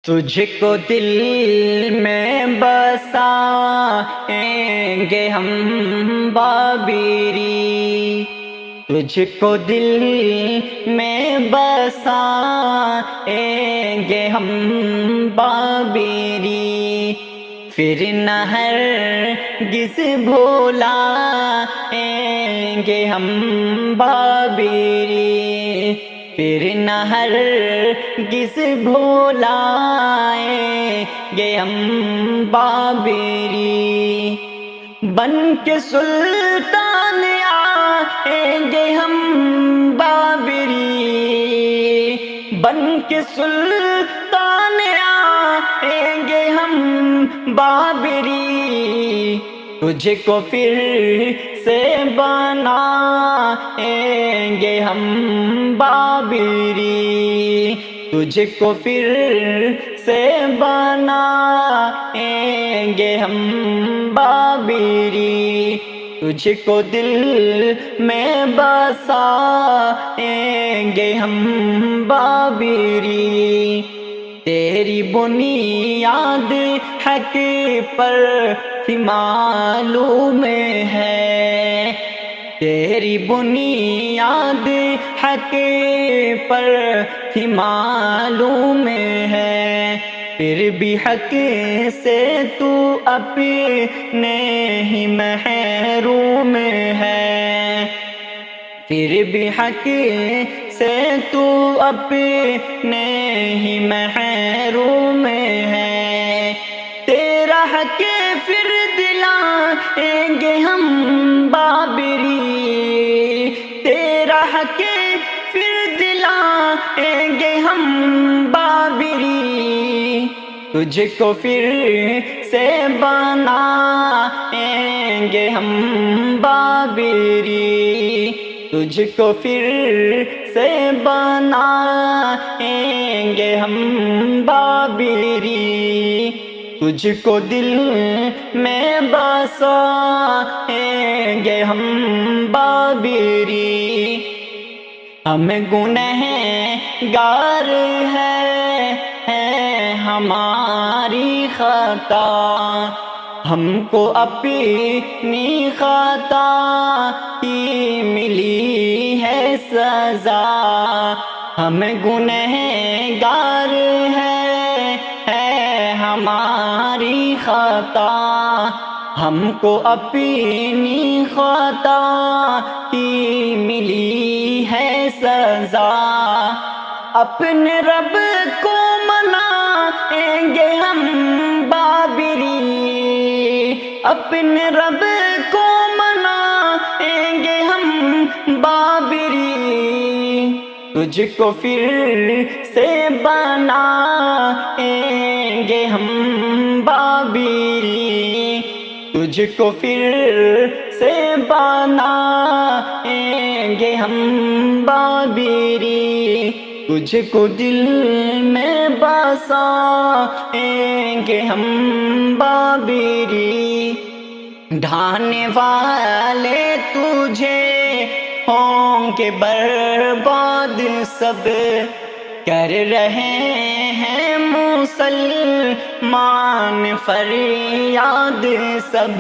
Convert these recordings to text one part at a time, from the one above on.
تجھ کو دل میں بسائیں گے ہم بابری، تجھ کو دل میں بسائیں گے ہم بابری، پھر نہ ہرگز بھولائیں گے ہم بابری، پھر نہ ہرگز بھولائیں گے ہم بابری، بن کے سلطان آئیں گے ہم بابری، بن کے سلطان آئیں گے ہم بابری، تجھ کو پھر سے بنائیں گے ہم بابری، تجھ کو پھر سے بنائیں گے ہم بابری، تجھ کو دل میں بسائیں گے ہم بابری، تیری بنیاد حق پر ہی معلوم ہے، تیری بنیاد حق پر ہی معلوم ہے، پھر بھی حق سے تو اپنے ہی محروم ہے، پھر بھی حق سے تو اپنے ہی محروم ہے، تیرا حق پھر دلائیں گے ہم بابری، تیرا حق پھر دلائیں گے ہم بابری، تجھ کو پھر سے بنائیں گے ہم بابری، تجھ کو پھر سے بنائیں گے ہم بابری، تجھ کو دل میں بسائیں گے ہم بابری، ہم گنہگار ہے ہماری خطا، ہم کو اپنی خطا کی ملی ہے سزا، ہم گنہگار ہے ہماری خطا، ہم کو اپنی خطا کی ملی ہے سزا، اپنے رب کو منائیں گے ہم بابری، اپنے رب کو منائیں گے ہم بابری، تجھ کو پھر سے بنائیں گے ہم بابری، تجھ کو پھر سے بنائیں گے ہم بابری، تجھ کو دل میں بسائیں گے ہم بابری، ڈھانے والے تجھے ہوں گے برباد سب، کر رہے ہیں مسلمان فریاد سب،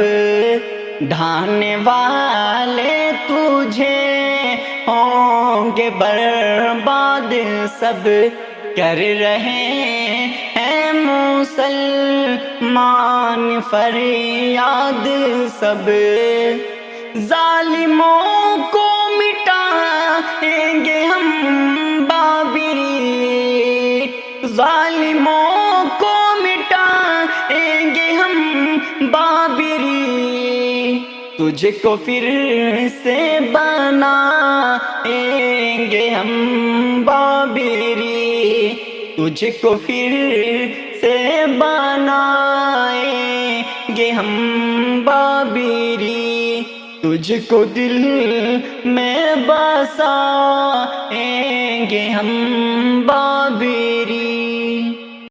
ڈھانے والے تجھے ہوں گے برباد سب، کر رہے ہیں مسلمان فریاد سب، ظالموں کو مٹائیں گے ہم بابری، ظالموں کو مٹائیں گے ہم بابری، تجھ کو پھر سے بنائیں گے ہم بابری، تجھ کو پھر سے بنائیں گے ہم بابری، تجھ کو دل میں بسائیں گے ہم بابری۔